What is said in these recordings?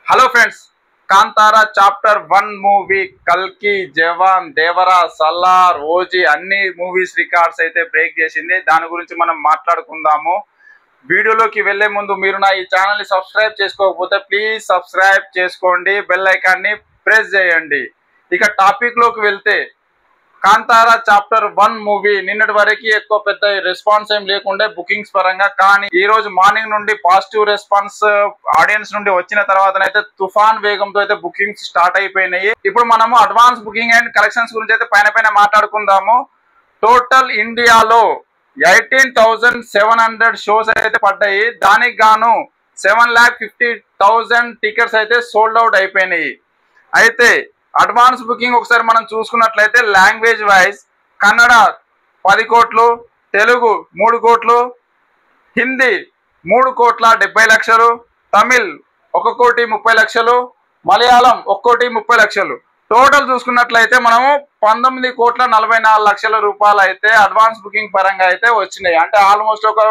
Hello friends, Kantara chapter 1 movie కల్కి, జవాన్, Devara, Salaar, OG అన్ని movies records అయితే బ్రేక్ చేసింది. దాని గురించి మనం మాట్లాడుకుందాము. వీడియోలోకి వెళ్లే ముందు మీరు నా ఈ ఛానల్ ని సబ్స్క్రైబ్ చేసుకోకపోతే ప్లీజ్ సబ్స్క్రైబ్ చేసుకోండి, బెల్ ఐకాన్ ని ప్రెస్ చేయండి. ఇక టాపిక్ లోకి వెళ్తే కాంతారా చాప్టర్ 1 మూవీ నిన్నటి వరకు ఎక్కువ పెద్ద రెస్పాన్స్ ఏం లేకుండే బుకింగ్స్ పరంగా. కానీ ఈ రోజు మార్నింగ్ నుండి పాజిటివ్ రెస్పాన్స్ ఆడియన్స్ నుండి వచ్చిన తర్వాతనైతే తుఫాన్ వేగంతో అయితే బుకింగ్స్ స్టార్ట్ అయిపోయినాయి. ఇప్పుడు మనము అడ్వాన్స్ బుకింగ్ అండ్ కలెక్షన్స్ గురించి అయితే పైన మాట్లాడుకుందాము. టోటల్ ఇండియాలో 18,700 షోస్ అయితే పడ్డాయి. దానికి గాను 7,50,000 టికెట్స్ అయితే సోల్డ్ అవుట్ అయిపోయినాయి. అయితే అడ్వాన్స్ బుకింగ్ ఒకసారి మనం చూసుకున్నట్లయితే లాంగ్వేజ్ వైజ్ కన్నడ 10 కోట్లు, తెలుగు 3 కోట్లు, హిందీ 3,70,00,000, తమిళ్ 1,30,00,000, మలయాళం 1,30,00,000. టోటల్ చూసుకున్నట్లయితే మనము 19,44,00,000 రూపాయలు అయితే అడ్వాన్స్ బుకింగ్ పరంగా అయితే వచ్చినాయి. అంటే ఆల్మోస్ట్ ఒక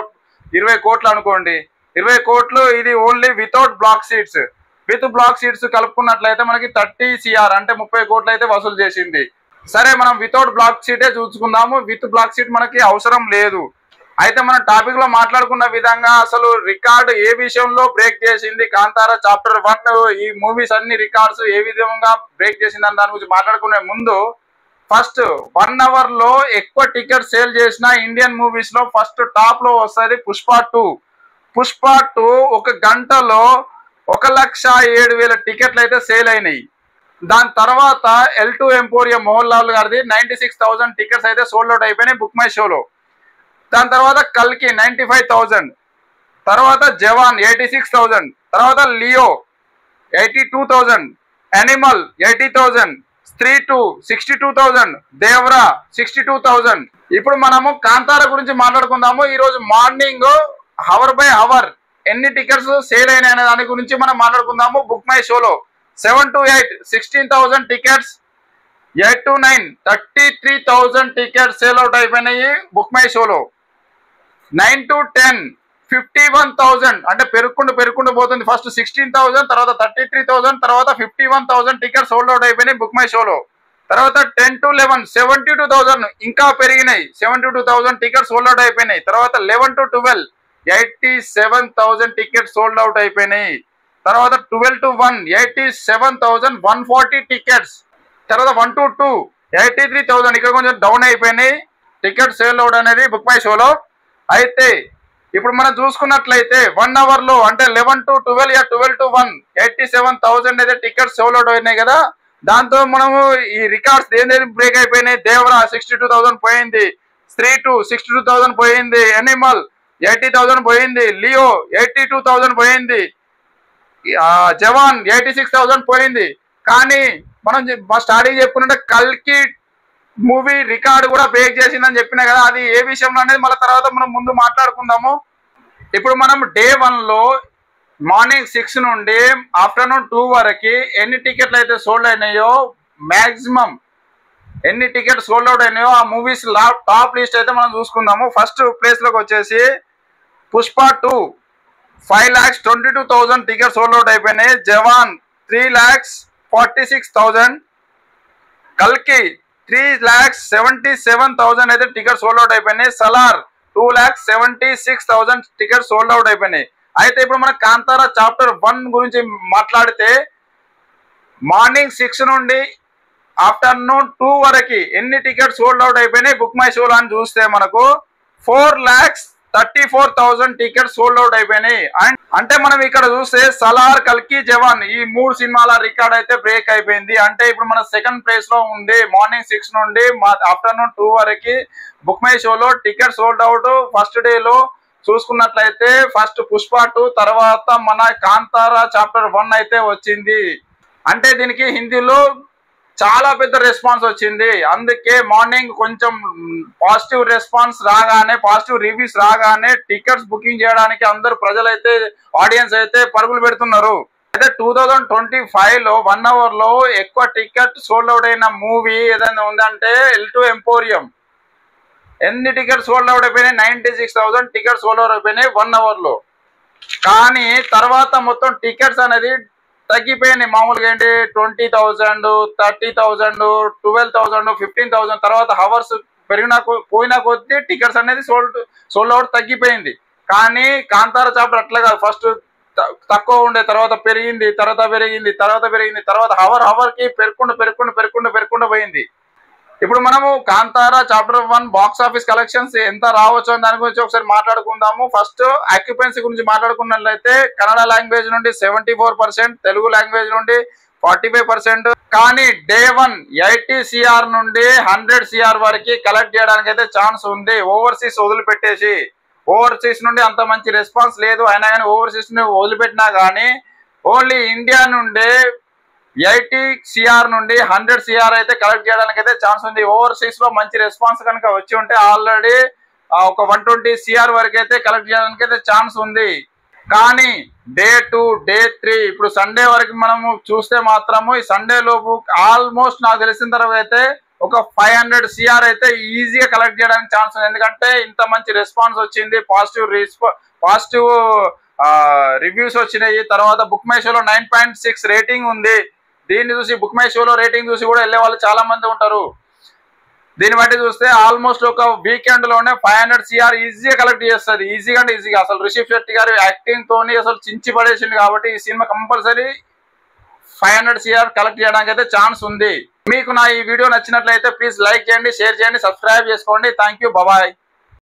20 కోట్లు అనుకోండి. 20 కోట్లు ఇది only without block seats. With block seats కలుపుకున్నట్లయితే మనకి 30 CR అంటే 30 కోట్లు అయితే వసూలు చేసింది. సరే, మనం వితౌట్ బ్లాక్ సీటే చూసుకుందాము. విత్ బ్లాక్ సీట్ మనకి అవసరం లేదు. అయితే మన టాపిక్ లో మాట్లాడుకున్న విధంగా అసలు రికార్డు ఏ విషయంలో బ్రేక్ చేసింది కాంతారా చాప్టర్ 1, ఈ మూవీస్ అన్ని రికార్డ్స్ ఏ విధంగా బ్రేక్ చేసింది అని దాని గురించి మాట్లాడుకునే ముందు ఫస్ట్ 1 అవర్ లో ఎక్కువ టికెట్ సేల్ చేసిన ఇండియన్ మూవీస్ లో ఫస్ట్ టాప్ లో వస్తుంది పుష్ప 2. పుష్ప 2 ఒక గంటలో 1,07,000 టికెట్లు అయితే సేల్ అయినాయి. దాని తర్వాత L2 ఎంపోరియం మోహన్ లాల్ గారిది 96,000 టికెట్స్ అయితే సోల్డ్ అవుట్ అయిపోయినాయి బుక్ మై షోలో. దాని తర్వాత కల్కి 95,000, తర్వాత జవాన్ 86,000, తర్వాత లియో 82,000, యానిమల్ 80,000, స్త్రీ 2 62,000, దేవరా 62,000. ఇప్పుడు మనము కాంతారా గురించి మాట్లాడుకుందాము. ఈ రోజు మార్నింగ్ హవర్ బై హవర్ ఎన్ని టికెట్స్ సేల్ అయినాయి అనే దాని గురించి మనం మాట్లాడుకుందాము. బుక్ మై షోలో 7 to 8 16,000 tickets, 8 to 9 33,000 tickets sale out అయిపోయినాయి బుక్ మై షోలో. 9 to 10 51,000 అంటే పెరుక్కుంటూ పోతుంది. ఫస్ట్ 16,000, తర్వాత 33,000, తర్వాత 51,000 టికెట్స్ సోల్డ్ అవుట్ అయిపోయినాయి బుక్ మై షోలో. తర్వాత 10 to 11 72,000 ఇంకా పెరిగినాయి, 72,000 టికెట్స్ సోల్డ్ అవుట్ అయిపోయినాయి. తర్వాత 11 to 12 87,000 టికెట్స్ సోల్డ్ అవుట్ అయిపోయినాయి. తర్వాత 12 to 1 87,140 టికెట్స్. తర్వాత 1 to 2 83,000. ఇక్కడ కొంచెం డౌన్ అయిపోయినాయి టికెట్ సేల్ అవుట్ అనేది బుక్ మై షోలో. అయితే ఇప్పుడు మనం చూసుకున్నట్లయితే 1 అవర్ లో అంటే 11 to 12 12 to 1 87,000 అయితే టికెట్స్ సేల్ అవుట్ అయినాయి కదా. దాంతో మనము ఈ రికార్డ్స్ దేని బ్రేక్ అయిపోయినాయి. దేవరా 62,000 పోయింది, స్త్రీ 2 62,000 పోయింది, యానిమల్ 80,000 పోయింది, లియో 82,000 పోయింది, జవాన్ 86,000 పోయింది. కానీ మనం స్టార్టింగ్ చెప్పుకుంటే కల్కి మూవీ రికార్డు కూడా బ్రేక్ చేసిందని చెప్పినా కదా. అది ఏ విషయంలో అనేది మళ్ళీ తర్వాత మనం ముందు మాట్లాడుకుందాము. ఇప్పుడు మనం డే 1 లో మార్నింగ్ 6 నుండి ఆఫ్టర్నూన్ 2 వరకు ఎన్ని టికెట్లు అయితే సోల్డ్ అయినాయో, మ్యాక్సిమం ఎన్ని టికెట్ సోల్డ్ అవుట్ అయినాయో ఆ మూవీస్ టాప్ లిస్ట్ అయితే మనం చూసుకుందాము. ఫస్ట్ ప్లేస్ లోకి వచ్చేసి పుష్ప 2 5,22,000 టికెట్ సోల్డ్ అవుట్ అయిపోయినాయి. జవాన్ 3,46,000, కల్కి 3,77,000 అయితే టికెట్ సోల్డ్ అవుట్ అయిపోయినాయి. సలార్ 2,76,000 టికెట్ సోల్డ్ అవుట్ అయిపోయినాయి. అయితే ఇప్పుడు మన కాంతారా చాప్టర్ 1 గురించి మాట్లాడితే మార్నింగ్ 6 నుండి ఆఫ్టర్నూన్ 2 వరకు ఎన్ని టికెట్ సోల్డ్ అవుట్ అయిపోయినాయి బుక్ మై షోలో అని చూస్తే మనకు 4,34,000 టికెట్ సోల్డ్ అవుట్ అయిపోయినాయి. అంటే మనం ఇక్కడ చూస్తే సలార్, కల్కి, జవాన్ ఈ 3 సినిమాల రికార్డ్ అయితే బ్రేక్ అయిపోయింది. అంటే ఇప్పుడు మన సెకండ్ ప్లేస్ లో ఉంది. మార్నింగ్ 6 నుండి ఆఫ్టర్నూన్ 2 వరకు బుక్ మై షోలో ticket sold out. First day లో చూసుకున్నట్లయితే ఫస్ట్ పుష్ప 2, తర్వాత మన కాంతారా చాప్టర్ 1 అయితే వచ్చింది. అంటే దీనికి హిందీలో చాలా పెద్ద రెస్పాన్స్ వచ్చింది. అందుకే మార్నింగ్ కొంచెం పాజిటివ్ రెస్పాన్స్ రాగానే, పాజిటివ్ రివ్యూస్ రాగానే టికెట్స్ బుకింగ్ చేయడానికి అందరు ప్రజలైతే, ఆడియన్స్ అయితే పరుగులు పెడుతున్నారు. అయితే 2025 లో 1 అవర్ లో ఎక్కువ టికెట్ సోల్డ్ అవుట్ అయిన మూవీ ఏదైనా ఉందంటే L2 ఎంపోరియం. ఎన్ని టికెట్ సోల్డ్ అవుట్ అయిపోయినాయి? 96,000 టికెట్ సోల్డ్ అవుట్ అయిపోయినాయి 1 అవర్ లో. కానీ తర్వాత మొత్తం టికెట్స్ అనేది తగ్గిపోయింది. మామూలుగా ఏంటి 20,000, 30,000, 12,000, 15,000 తర్వాత హవర్స్ పోయిన కొద్దీ టికెట్స్ అనేది సోల్డ్ అవుట్ తగ్గిపోయింది. కానీ కాంతార చాప్టర్ అట్లా కాదు. ఫస్ట్ తక్కువ ఉండే, తర్వాత పెరిగింది, తర్వాత హవర్ కి పెరుక్కుంటూ పోయింది. ఇప్పుడు మనము Kantara chapter 1 box office collections ఎంత రావచ్చు అని దాని గురించి ఒకసారి మాట్లాడుకుందాము. ఫస్ట్ ఆక్యుపెన్సీ గురించి మాట్లాడుకున్నట్లయితే కన్నడ లాంగ్వేజ్ నుండి 74%, తెలుగు లాంగ్వేజ్ నుండి 45%. కానీ డే 1 80 CR నుండి 100 CR వరకు కలెక్ట్ చేయడానికి అయితే ఛాన్స్ ఉంది. ఓవర్సీస్ వదిలిపెట్టేసి, ఓవర్సీస్ నుండి అంత మంచి రెస్పాన్స్ లేదు. అయినా కానీ ఓవర్సీస్ ని వదిలిపెట్టినా కానీ ఓన్లీ ఇండియా నుండి 80 CR నుండి 100 CR అయితే కలెక్ట్ చేయడానికి అయితే ఛాన్స్ ఉంది. ఓవర్సీస్ లో మంచి రెస్పాన్స్ కనుక వచ్చి ఉంటే ఆల్రెడీ ఒక 120 CR వరకు అయితే కలెక్ట్ చేయడానికి అయితే ఛాన్స్ ఉంది. కానీ డే 2, డే 3 ఇప్పుడు సండే వరకు మనము చూస్తే మాత్రము ఈ సండే లోపు ఆల్మోస్ట్ నాకు తెలిసిన తర్వాత అయితే ఒక 500 CR అయితే ఈజీగా కలెక్ట్ చేయడానికి ఛాన్స్ ఉంది. ఎందుకంటే ఇంత మంచి రెస్పాన్స్ వచ్చింది, పాజిటివ్ రివ్యూస్ వచ్చినాయి. తర్వాత బుక్ మై షోలో 9.6 రేటింగ్ ఉంది. దీన్ని చూసి బుక్ మై షోలో రేటింగ్ చూసి కూడా వెళ్ళే వాళ్ళు చాలా మంది ఉంటారు. దీన్ని బట్టి చూస్తే ఆల్మోస్ట్ ఒక వీకెండ్ లోనే 500 CR ఈజీగా కలెక్ట్ చేస్తుంది. ఈజీగా అంటే ఈజీగా. అసలు రిషబ్ శెట్టి గారి యాక్టింగ్ తోని అసలు చించి పడేసింది కాబట్టి ఈ సినిమా కంపల్సరీ 500 CR కలెక్ట్ చేయడానికి అయితే ఛాన్స్ ఉంది. మీకు నా ఈ వీడియో నచ్చినట్లయితే ప్లీజ్ లైక్ చేయండి, షేర్ చేయండి, సబ్స్క్రైబ్ చేసుకోండి. Thank you, bye.